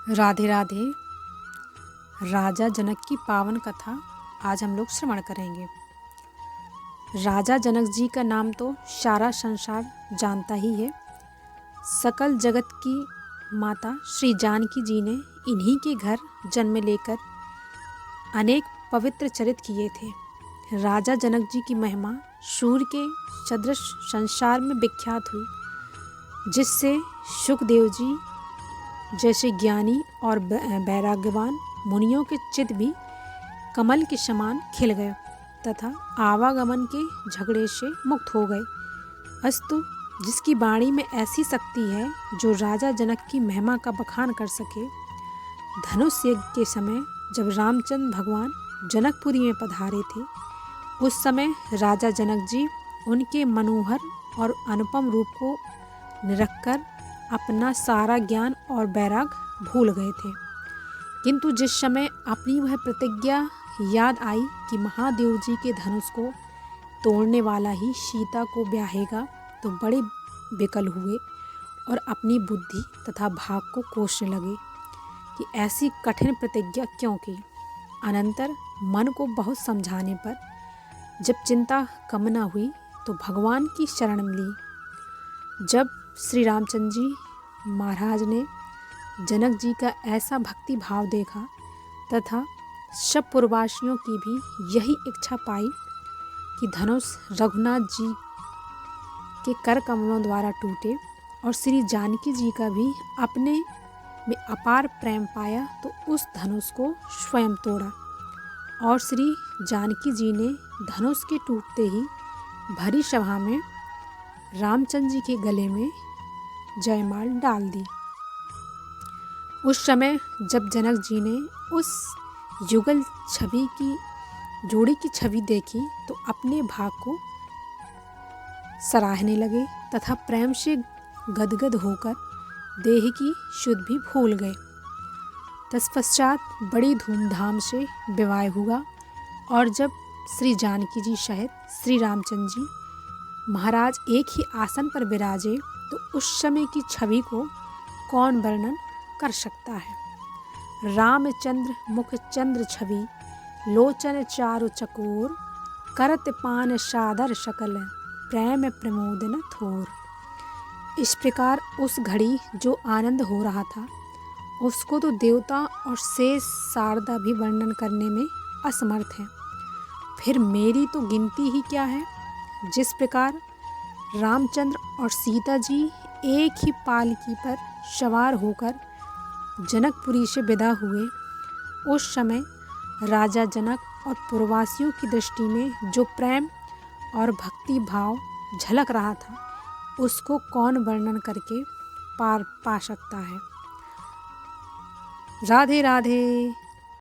राधे राधे। राजा जनक की पावन कथा आज हम लोग श्रवण करेंगे। राजा जनक जी का नाम तो सारा संसार जानता ही है। सकल जगत की माता श्री जानकी जी ने इन्हीं के घर जन्म लेकर अनेक पवित्र चरित किए थे। राजा जनक जी की महिमा सूर्य के सदृश संसार में विख्यात हुई, जिससे सुखदेव जी जैसे ज्ञानी और वैराग्यवान मुनियों के चित्त भी कमल के समान खिल गए तथा आवागमन के झगड़े से मुक्त हो गए। अस्तु जिसकी वाणी में ऐसी शक्ति है जो राजा जनक की महिमा का बखान कर सके। धनुष यज्ञ के समय जब रामचंद्र भगवान जनकपुरी में पधारे थे, उस समय राजा जनक जी उनके मनोहर और अनुपम रूप को निरखकर अपना सारा ज्ञान और वैराग भूल गए थे। किंतु जिस समय अपनी वह प्रतिज्ञा याद आई कि महादेव जी के धनुष को तोड़ने वाला ही सीता को ब्याहेगा, तो बड़े विकल हुए और अपनी बुद्धि तथा भाग को कोसने लगे कि ऐसी कठिन प्रतिज्ञा क्यों की। अनंतर मन को बहुत समझाने पर जब चिंता कम न हुई तो भगवान की शरण ली। जब श्री रामचंद्र जी महाराज ने जनक जी का ऐसा भक्ति भाव देखा तथा सब पूर्ववासियों की भी यही इच्छा पाई कि धनुष रघुनाथ जी के कर कमलों द्वारा टूटे और श्री जानकी जी का भी अपने में अपार प्रेम पाया, तो उस धनुष को स्वयं तोड़ा और श्री जानकी जी ने धनुष के टूटते ही भरी सभा में रामचंद्र जी के गले में जयमाल डाल दी। उस समय जब जनक जी ने उस युगल छवि की जोड़ी की छवि देखी तो अपने भाग को सराहने लगे तथा प्रेम से गदगद होकर देह की शुद्ध भी भूल गए। तत्पश्चात बड़ी धूमधाम से विवाह हुआ और जब श्री जानकी जी सहित श्री रामचंद्र जी महाराज एक ही आसन पर विराजे, तो उस समय की छवि को कौन वर्णन कर सकता है। रामचंद्र मुख चंद्र छवि, लोचन चारु चकोर, करत पान सादर सकल, प्रेम प्रमोदन थोर। इस प्रकार उस घड़ी जो आनंद हो रहा था, उसको तो देवता और शेष शारदा भी वर्णन करने में असमर्थ है। फिर मेरी तो गिनती ही क्या है। जिस प्रकार रामचंद्र और सीता जी एक ही पालकी पर सवार होकर जनकपुरी से विदा हुए, उस समय राजा जनक और पूर्ववासियों की दृष्टि में जो प्रेम और भक्ति भाव झलक रहा था, उसको कौन वर्णन करके पार पा सकता है। राधे राधे।